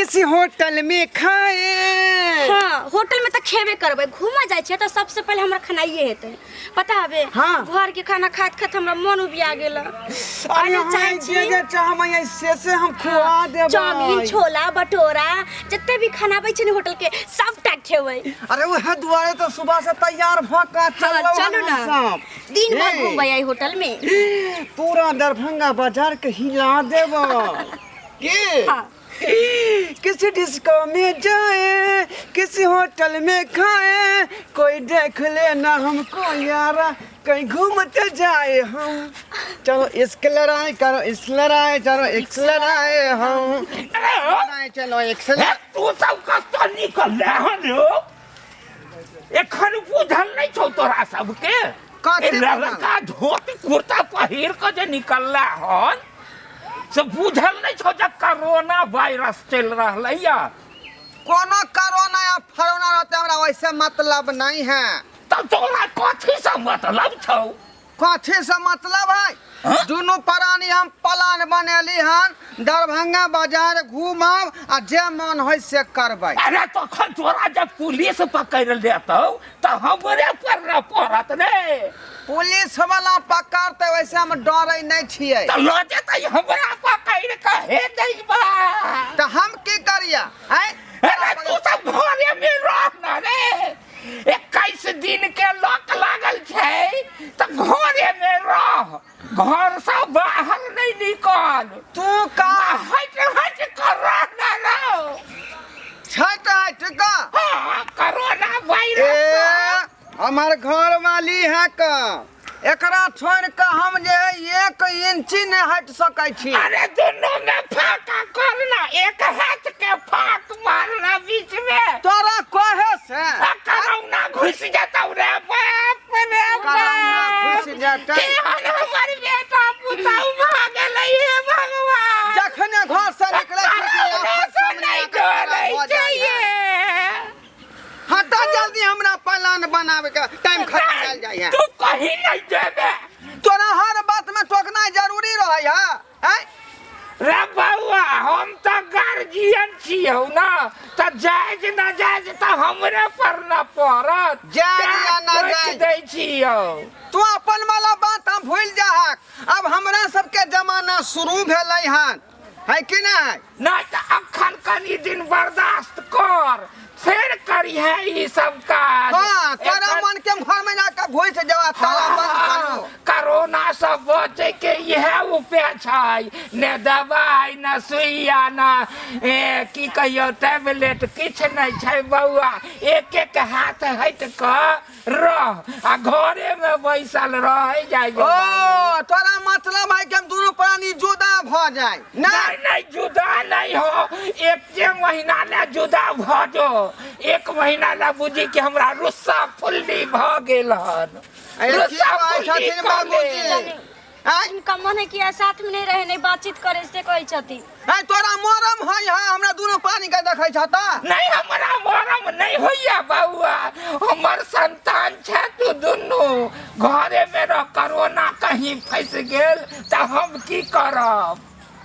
किसी होटल में खाए। हाँ होटल में तो खेबे करबे, घूमा जाए छे तो सबसे पहले हमरा खानाइए हेते। पता हबे हाँ। घर के खाना खात खात हमरा मन उबिया गेल। अरे चाहे जे चाह मैं ऐसे हम खुआ देबे। चाउमीन छोला भटोरा जत्ते भी खाना बे छे होटल के सबटा खेबै। अरे वह दुआरे तो सुबह से तैयार भ का चलो ना दिन भर घूमबै आई होटल में। पूरा दरभंगा बाजार के हिला देबो के। हाँ। किसी डिस्को में जाए, किसी होटल में खाए, कोई देख ले ना हमको यारा, कहीं घूमते जाए हम। चलो इसके लड़ाई करो, इस लड़ाई चलो इस लड़ाई हम। चलो एक तू सब कस्तो निकल हो एखन बुझल नहीं छौ तोरा सबके। लड़का धोती कुर्ता पहिर के जे निकलला हन से बुझल नहीं छौ जे कोरोना वायरस चल रहलै या। कोनो कोरोना या फरोना रहते हमरा वैसे मतलब नहीं है। तो तोरा कथी से मतलब छौ? कथी से मतलब है? दोनों प्राणी हम प्लान बनेली हन दरभंगा बाजार घूमब आ जे मन होय से करबै। अरे तखन तोरा जब पुलिस पकड़ लेतौ तो हमरे पर न पड़त रे। पुलिस वाला पकड़ते वैसे हम डरै नहीं छियै। तो ल जेतै हमरा पकड़ के हे दैबा। तो हम की करिया? अरे तू सब घरे में रह न रे। 21 दिन के लॉक लागल छै तो घरे में रह, घर से बाहर नहीं निकल। तू का हट हट कर रहना रो। छट का हाँ कोरोना वायरस हमार घर वाली है का एकरा छोड़ के हम जे 1 इंची नहीं हट सकै छी। अरे दोनों में फाका करना, एक हाथ के फाक मारना बीच में। तोरा कहे से कोरोना घुस जाता रे बाप रे कोरोना घुस जाता। केहन हमर बेटा पुताऊ भाग गेलै हे भगवान। जखने घर से निकले हटा जल्दी हमरा प्लान बनावे के टाइम खत्म चल जाय है। तू कहीं नहीं जेबे। तोरा हर बात में टोकना जरूरी रहे है। रे बउआ हम तो गार्जियन छियौ ना, तो जायज ना जायज तो हमरे पर न पड़त। जायज या ना जायज दै छियौ। तू अपन वाला बात हम भूल जाहक। अब हमरा सबके जमाना शुरू भेलै हन है कि नहीं? नहीं तो अखन कनी दिन बर्दाश्त कर, फिर करी है ये सब काज। हाँ तेरा मन के घर में जाकर घुस जावा ताला बंद करो। कोरोना से बचे के यह उपाय छै, ने दवाई न सुइया न की कहियो टैबलेट किछ नहीं छै बउआ। एक एक हाथ हट के रह आ घरे में बैसल रह जाय। ओ तोरा मतलब है कि हम दोनों प्राणी जुदा भ जाए? नहीं नहीं जुदा नहीं हो, एक महीना ले जुदा भ जो। 1 महीना ला बुझी कि हमरा रुस्सा फुल्ली भ गेल हन। इनका मन है कि साथ में नहीं रहे, नहीं बातचीत करे से कहै छथि। तोरा मोरम है हमरा दोनों प्राणी के देखै छ त? नहीं हमरा मोरम नहीं होइया बउआ, हमर संतान छै तू दुनू। घरे में रह कोरोना कहीं फंस गेल त हम की करब?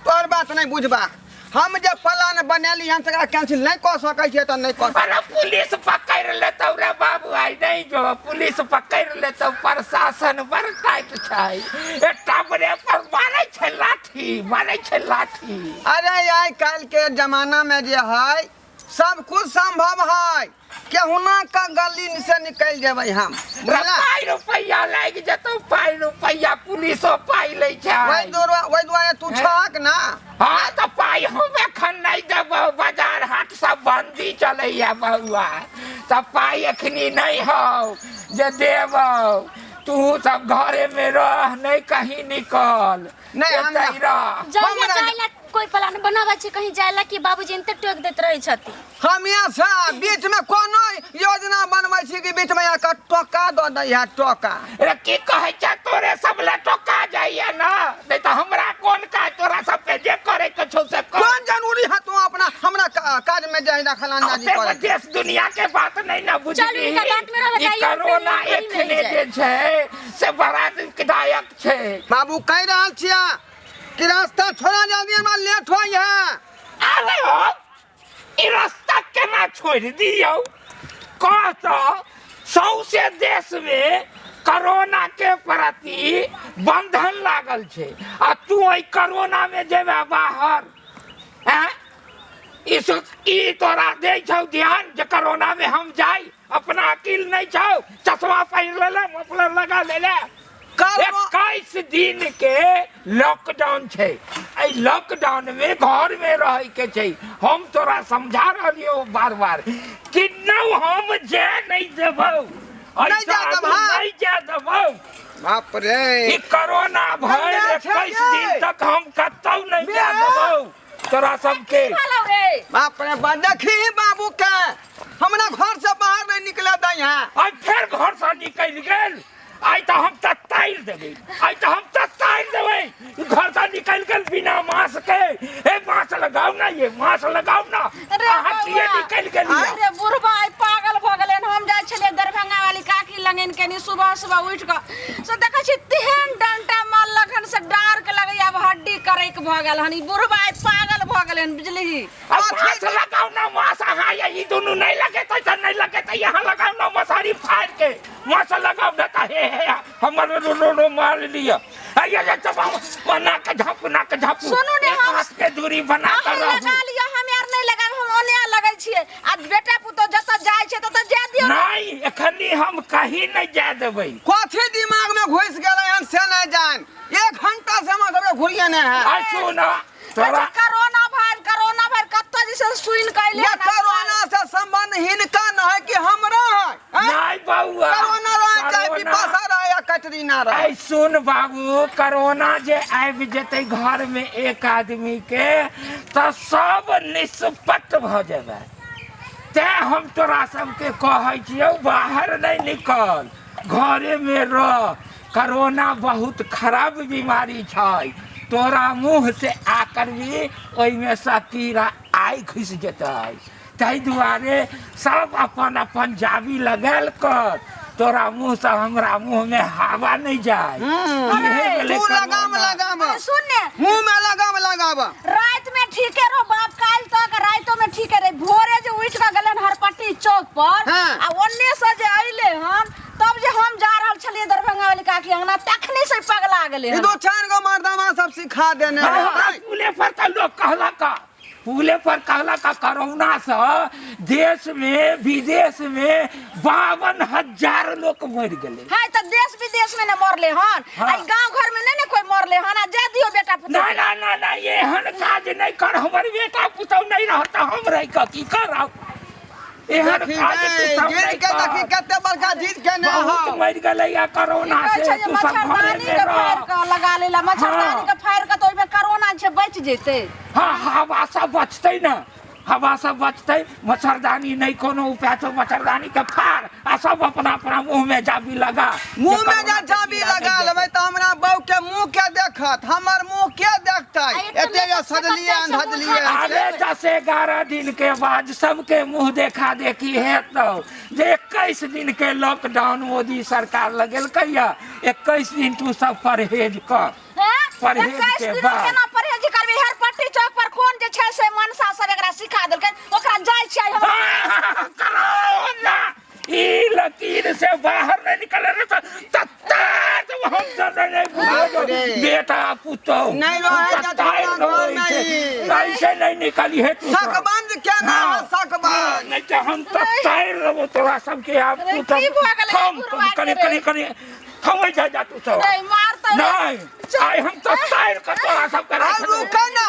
तोर बात नहीं बुझबा। हम जब प्लान बनेली हम तकरा कैंसिल नहीं कर सकै छियै त नहीं कर। अरे पुलिस पकड़ लेतौ रे बाबू, आई नहीं जो पुलिस पकड़ लेतौ। प्रशासन बड़ टाइट छै, एकटा बड़े पर मारै छै लाठी, मारै छै लाठी। अरे आइ काल के जमाना में जे है सब कुछ संभव है। केहुना का गली से निकल जेबै हम। पाई रुपया लाग जतौ, पाई रुपया पुलिसो पाई लै छै। ओइ दुआरे तू छक ना। हाँ तो पाई हम एखन नहीं देबौ, बाजार हाट सब बंदी चलैया बउआ। तो पाई एखनी नहीं हो जे देबौ। तू सब घरे में रह, नहीं कहीं निकल। नहीं हम जाइला कोई प्लान बनावा छै कहीं जाइला कि बाबूजी इनते टोक देत रहे छथि। हम यहाँ से बीच में कोनो योजना बनबै छी कि बीच में आकर टोका दो दै है टोका। रे की कहै छ तोरे सब ले टोका जाइए ना, नहीं तो हमरा कोन का तोरा सब पे जे करे के छौ से कर। कौन जरूरी है तू अपना हमरा काज में जाहि दखल अंदाजी करे। देश दुनिया के बात नहीं ना बुझली। चल इनका बात में रह बताइए। कोरोना एखने जे छै से बड़ा दुखदायक छै। बाबू कह रहल छियै कि रास्ता छोड़ा जल्दी हमरा लेट होई है। अरे हो छोड़ दियो कहता सौसे देश में कोरोना के प्रति बंधन लागल छे आ तू आई कोरोना में जेबे बाहर हैं ई तोरा दे छौ ध्यान जे कोरोना में हम जाई अपना अकील नहीं छौ चश्मा पहन ले मफलर लगा ले 21 दिन के लॉकडाउन छे आई लॉकडाउन में घर में रह के छे हम तोरा समझा रहलियो बार बार कि न हम जे नहीं देबो नहीं जा देबो बाप रे ई कोरोना भइल 21 दिन तक हम कतौ नहीं जा देबो तोरा सबके बाप रे देखी बाबू के हमरा घर से बाहर नहीं निकले दै यहाँ आई फिर घर से निकल गेल आई तो हम तत्ताइल देबे आई तो हम तत्ताइल देबे घर से निकल गेल बिना मास्क के ए मास्क लगाओ ना ये मास्क लगाओ ना हटिए निकल गेल अरे बुढ़बा पागल भ गेलै हम जाय छलिए दरभंगा वाली काकी लगन के सुबह सुबह उठ के से देखै छी तेहन डंटा मार लगन से डार के लगै अब हड्डी करे के भ गेल हनी बुढ़बा पागल भ गेलै बुझली मास्क लगाओ ना मास्क हां ये दोनों नहीं लगे तो नहीं लगे तो यहां लगाओ ना मसारी फाड़ के मास्क लगाओ ना हे हमर रो मार लिया ये चबाओ बना के झाप सुनू ने हम के दूरी बना कर लगा लिया हम यार नहीं लगा हम ओने लगै छियै आ बेटा पुतो जत जाय छै तत जा दियौ नहीं एखनी हम कहीं नहीं जा देबै कथी दिमाग में घुस गेलै हन से नहीं जान 1 घंटा से हम सब घुरिए ने है आ सुना तोरा कोरोना भाई कत्तो जैसे सुइन कैले ये कोरोना से संबंध हिनका न है कि हमरा है नहीं बउआ कोरोना रहे चाहे पिपासा रहे या कटरीना रहे आई सुन बाबू कोरोना जे आबि जेतै घर में एक आदमी के तो सब निष्पट भ जेबे ते हम तोरा सबके कहै छियौ बाहर नहीं निकल घरे में रह कोरोना बहुत खराब बीमारी छै तोरा मुंह से आकर भी ओई में कीड़ा आई घुस जेतै ताहि दुआरे सब अपन अपन जाबी लगाल कर तोरा मुंह से हमरा मुंह में हवा नहीं जाए तू लगाम सुन ने मुंह में लगाम रात में ठीके रहो बाप काल तक रातो में ठीके रहे भोरे जे उठ के गेलन हरपट्टी चौक पर आ ओन्ने से जे आइले हम तब जे हम जा रहल छलिए दरभंगा वाली काकी अंगना तखनी से पगला गेले ई 2-4 गो मर्दामा सब सिखा देने पुले पर त लोग कहला का पुले पर कहला का कोरोना से देश में विदेश में 52,000 लोग मर गेले हां त देश विदेश में न मरले हन आई गांव घर में नहीं कोई मरले हन आ जा दियो बेटा पुतो ना ये हन काज नहीं कर हमर बेटा पुतो नहीं रहता हम रह का की करब एहन काज तू सब नहीं कर देखी कते बड़का जीत के ने बहुत मर गेले या कोरोना से तू सब घरे में रह लगा लेला मच्छरदानी के फायर के तो ओइ में कोरोना छे बच जेते हां हवा से बचतै ना हवा से बचतै मच्छरदानी नहीं कोनो उपाय तो मच्छरदानी के फाड़ आ सब अपना अपना मुंह में जाबी लगा मुंह में जा जाबी लगा लेबै त हमरा बहू के मुंह के देखत हमर मुंह के देखतै एते जे सजलिए अंधजलिए अरे 10-11 दिन के बाद सबके मुंह देखा देखी हेतौ जे 21 दिन के लॉकडाउन मोदी सरकार लगेलकै या 21 दिन तू सब परहेज कर परहेज के बाद केना परहेज करबी हर पट्टी चौक पर कोन जे छै से मनसा सब एकरा सिखा देलकै ओकरा जाय छै हम कोरोना ई लकीर से बाहर नहीं निकले रे तत्ता तो हम सब नहीं बेटा पुतो नहीं ऐसे नहीं निकली है तू सकबंद क्या ना सकबंद नहीं तो हम तत्ताई रहो तोरा सबके आप पुतो हम कने हम जा तू सब नहीं मारता नहीं आई हम तत्ताई का तोरा सब करा रुका ना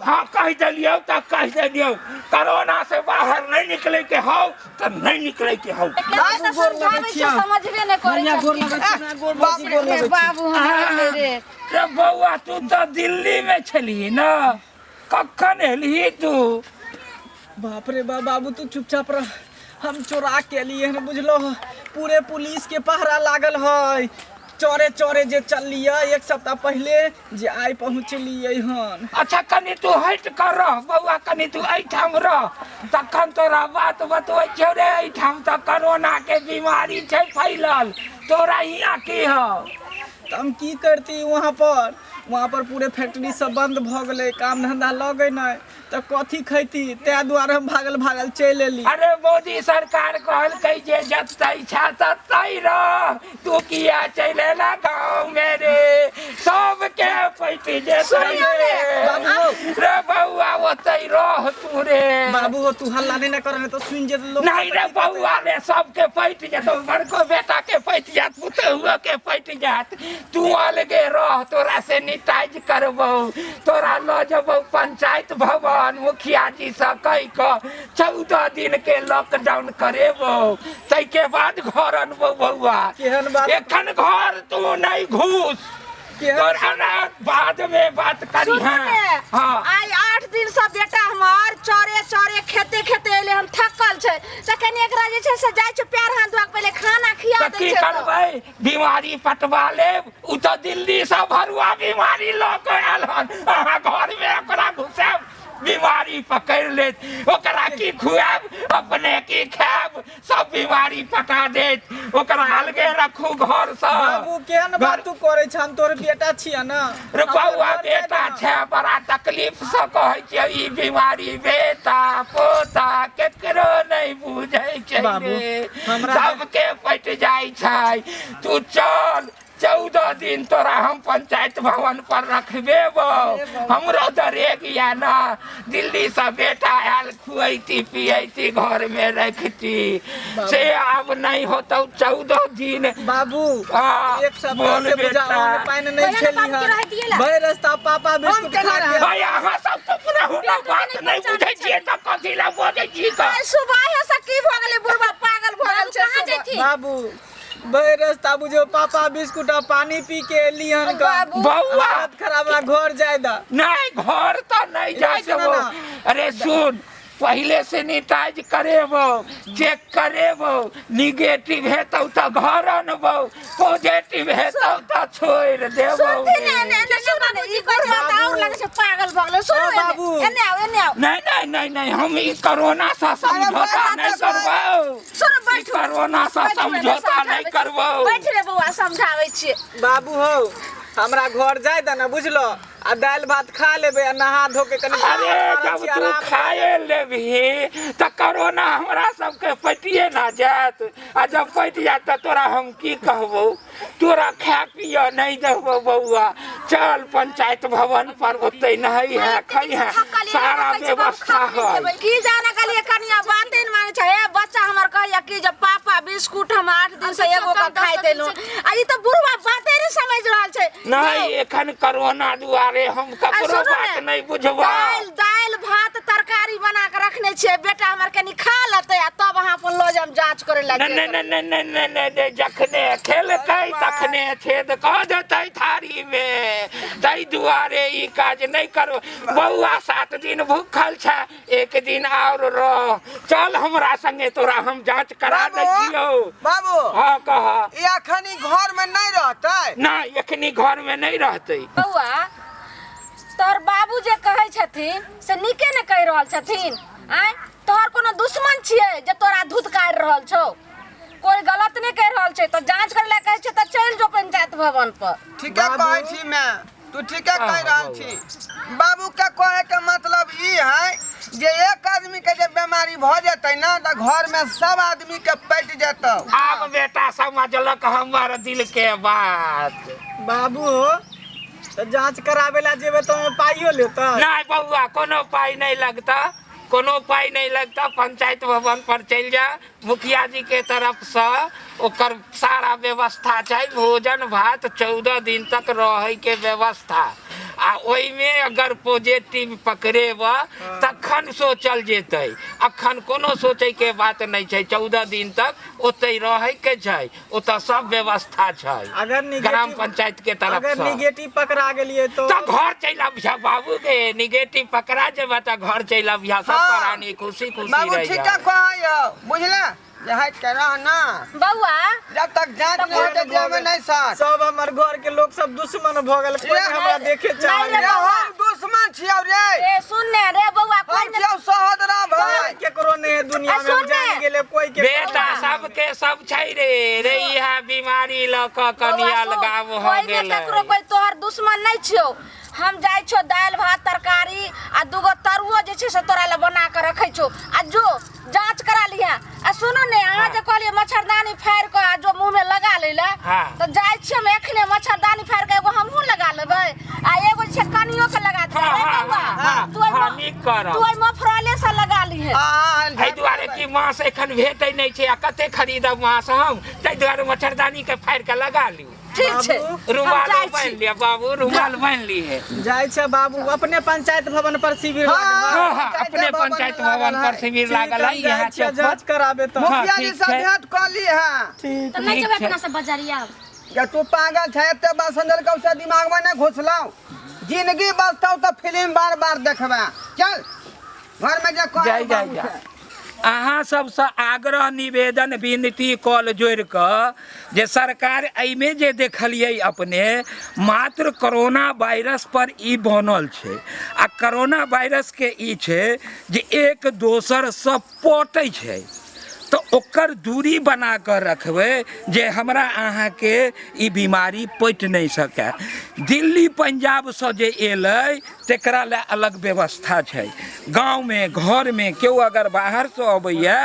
हाँ कह दिलियो तब कह दिलियो कोरोना से बाहर नहीं निकले के हो तो नहीं निकले के हो समझबे नहीं करे बाबू रे बउआ तू तो दिल्ली में छली ना कखन एली तू बाप रे बाबू तू चुपचाप रह हम चोरा के लिए है बुझलो पूरे पुलिस के पहरा लागल है चोरे जे चलिए 1 सप्ताह पहले जे आई पहुँचलिए हन अच्छा कनी तू हट कर रह बउआ कनी तू एठाम रह तखन तोरा बात बतबै छौ रे एठाम त कोरोना के बीमारी छै फैलल तोरा हियां की हो हम की करती वहाँ पर पूरे फैक्ट्री सब बंद भ गए काम धंधा लगे नहीं तो कथी खैती ते द्वारे हम भागल चल एली। अरे मोदी सरकार कहलकै जे जतै छा ततै रह, तू किया चले ला गाँव में रे, सबके पैटी जेतै रे। रे बउआ ओतै रह तू रे। बाबू हो तू हल्ला नहीं करे तो सुन जे लोग। नहीं रे बउआ रे, सबके पैट जेतौ, बड़को बेटा के पैट जात, पुतहुआ के पैट जात, तू अलगे रह, तोरा से निताज करबौ, तोरा ल जबौ पंचायत भवन, मुखिया जी से कह क 14 दिन के लॉकडाउन करेबो, तै के बाद घर अनबो बउआ। केहन बात? एखन घर तू नहीं घुस, तोरा ना बाद में बात करी। हाँ आई 8 दिन से बेटा हमार चोरे खेते एले, हम थकल छै त कनी एकरा जे छै से जाय छै पैर हाथ धोक पहले खाना खिया तो दै की छै। करबै, बीमारी पटवा लेब, उ तो दिल्ली से भरुआ बीमारी ल के आयल हन, अहाँ घर में ओकरा घुसाब, बीमारी पकड़ लेत, ओकरा की खुआब, अपने की खाब, सब बीमारी पटा देत, ओकरा अलगे रखू घर से। बाबू केहन बात तू करे छन, तोर बेटा छिया ना। रे बउआ बेटा छै, बड़ा तकलीफ से कहै छै, ई बीमारी बेटा पोता केकरो नहीं बुझै छै बाबू, रे, हमरा सबके पट जाइ छै। तू चल, 14 दिन तोरा हम पंचायत भवन पर रखबेबो, हमरो डरे गया ना, दिल्ली से बेटा आयल, खुएती पियती, घर में रखती, से अब नहीं होता 14 दिन। बाबू हाँ, एक सप्ताह से बुझावा में पानी नहीं खेली है, भाई रास्ता पापा बिस्कुट खा के। भाई अहाँ सब तो पूरा हुना बात नहीं बुझै छियै त कथी ला बोलै छी त। सुबह से की भ गेलै, बुढ़वा पागल भ गेल छै। कहाँ जेथी? बाबू भाई रास्ता बुझो, पापा बिस्कुट और पानी पी के एलियन का। बउआ हालत खराब है, घर जाए दा। नहीं घर तो नहीं जा जाए सकबो। ना। अरे सुन, पहले सैनिटाइज करेबो, चेक करेबो, निगेटिव हेतौ तो घर अनबो, पॉजिटिव हेतौ तो छोड़ देबो। सुनती ने ई कोई बात और लगे छै पागल भ गेलै। सुन बाबू। एने आओ। नहीं हम ई कोरोना से समझौता नहीं करबो। सुन बैठ, कोरोना से समझौता नहीं करबो। बैठ रे बउआ, समझाबै छियै। बाबू हो हमरा घर जाए दा ना, बुझलो, आ दाल भात खा लेबे, आ नहा धो के कनी अरे जब तू खाए लेबही तो कोरोना हमरा सबके पटिए ना जात, आ जब पट जात तो तोरा हम की कहबो, तोरा खा पिया नहीं देबो बउआ। चल पंचायत भवन पर, ओते नहीं है खई है, सारा व्यवस्था है। की जाने के लिए कनिया बाते न माने छै। ए बच्चा हमर कहया कि जब पापा बिस्कुट हम 8 दिन से एगो का खाइ देलु, आ ई तो बुढ़वा बाते नहीं समझ रहल छै। नहीं एखन कोरोना दुआरे हम ककरो बात नहीं बुझबा। दाल भात तरकारी बना के रखने छियै, बेटा हमर कनी खा लेतै, आ तब अहाँ अपन लो जाम जांच करे ला। नहीं जखने खेलकै तखने छेद कह देतै थारी में, ताहि दुआरे ई काज नहीं करो। बउआ 7 दिन भूखल छै, एक दिन और रह, चल हमरा संगे, तोरा हम जांच करा दै छियौ। बाबू हाँ कह। ई अखनी घर में नहीं रहतै ना एखनी घर में नहीं रहतै। बउआ तोहर बाबू जे कहै छथिन से नीके ने कहि रहल छथिन। आय तोहर कोनो दुश्मन छियै जे तोरा धुतकार रहल छौ? कोई गलत नहीं कह रहल छै तो जांच करे ला कहै छै त चल जो पंचायत भवन पर। ठीके कहै छी मैं, तू ठीके कह रहल छी। बाबू के कहे के मतलब ई है जे एक आदमी के जे बीमारी भ जेतै ना त घर में सब आदमी के पट जेतौ। आब बेटा समझलक हमर दिल के बात। बाबू हो तो जांच करावे ला जेबे तो पाइयो लेता। नहीं बउआ कोनो पाई नहीं लगता, कोनो पाई नहीं लगता। पंचायत भवन पर चल जा, मुखिया जी के तरफ से ओकर सारा व्यवस्था छै, भोजन भात 14 दिन तक रहे के व्यवस्था। आ ओई में अगर पॉजिटिव पकड़ेब तखन सोचल जेतै, अखन कोनो सोचे के बात नहीं छै। 14 दिन तक ओते रहे के छै, ओत सब व्यवस्था छै अगर ग्राम पंचायत के तरफ अगर से। निगेटिव पकड़ा गेलिए तो घर चल अबिया बाबू के, निगेटिव पकड़ा जेबा त घर चल अबिया, सब हाँ। प्राणी खुशी खुशी बाबू रह ठीके जा। कहै बुझला, जे हट के रह ना, बउआ जब तक जांच नहीं होते जेब में नहीं साथ। सब हमर घर के लोग सब दुश्मन भ गेल, कोई हमरा देखे चाहे नहीं रे ये हम दुश्मन छियौ रे, ए सुन ने रे बउआ, कोई हम छियौ सहोदरा भाई। केकरो नहीं दुनिया में सुन जान ने। गेले कोई के। बेटा सबके सब छै रे, रे इहा बीमारी ल क कनिया लगाव हो कोई गेल। केकरो कोई तोहर दुश्मन नहीं छियो। हम जाय छो दाल भात तरकारी आ दूगो तरुओ जे छै से तोरा ले बना के रखै छो आ जो जांच करा लिया आ सुनो ने अहाँ जे कहलिए मच्छरदानी फाड़ के आ जो मुंह में लगा लेला तो जाय छी हम एखने मच्छरदानी फाड़ के एगो हमहू लगा लेबै आ एगो छै कनियो के लगा दे तू ओइ मफरले से लगा ली है एहि दुआरे कि मांस एखन भेटै नहि छै आ कते खरीदब मांस हम ताहि दुआरे मच्छरदानी के फाड़ के लगा ली ठीक छै रुमाल बांध लिया बाबू रुमाल बांध ली है जाय छै बाबू अपने पंचायत भवन पर शिविर लागल अपने पंचायत भवन पर शिविर लागल है यहाँ छै जांच कराबे तो मुखिया जी से भेंट कर ली है ठीक तो नहीं जब अपना से बाजारिया या तू पागल छै एते बात संजल के उसे दिमाग में न घुसलाओ जिंदगी बचताओ तो फिल्म बार बार देखबा चल घर में जा अहाँ सबसे आग्रह निवेदन विनती कॉल जोड़ कऽ जे सरकार एहिमे जे देखलिए अपने मात्र कोरोना वायरस पर ई बनल छै आ कोरोना वायरस के ई छै जे एक दोसर से पटै छै तो ओकर दूरी बना कर रखबै जे हमरा अहाँ के ई बीमारी पटि नहीं सके दिल्ली पंजाब से जे एलै तेकरा ले अलग व्यवस्था छै गाँव में घर में केओ अगर बाहर से अबैया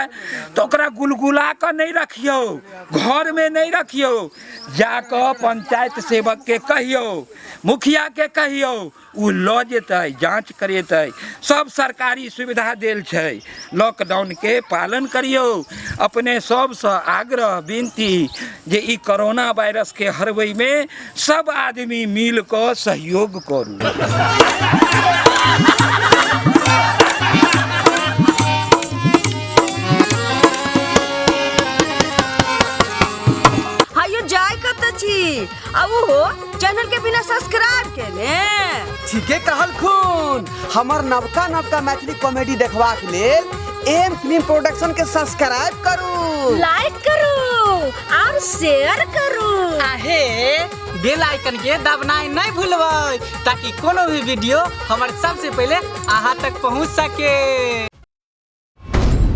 तो ओकरा गुलगुला के नहीं रखियो घर में नहीं रखियो जाकर पंचायत सेवक के कहियो मुखिया के कहियो उ लऽ जेतै जांच करेतै सब सरकारी सुविधा देल छै लॉकडाउन के पालन करियो अपने सबसे आग्रह विनती जे ई कोरोना वायरस के हरबै में सब आदमी मिल कऽ सहयोग करू जाय कत छी अब हो चैनल के बिना सब्सक्राइब केने ठीके कहल खून हमर नवका मैथिली कॉमेडी देखबाक लेल एम फिल्म प्रोडक्शन के सब्सक्राइब करू लाइक करू और शेयर करू आहे बेल आइकन के दबनाइ नहीं भूलबै ताकि कोनो भी वीडियो हमर सबसे पहले अहाँ तक पहुंच सके।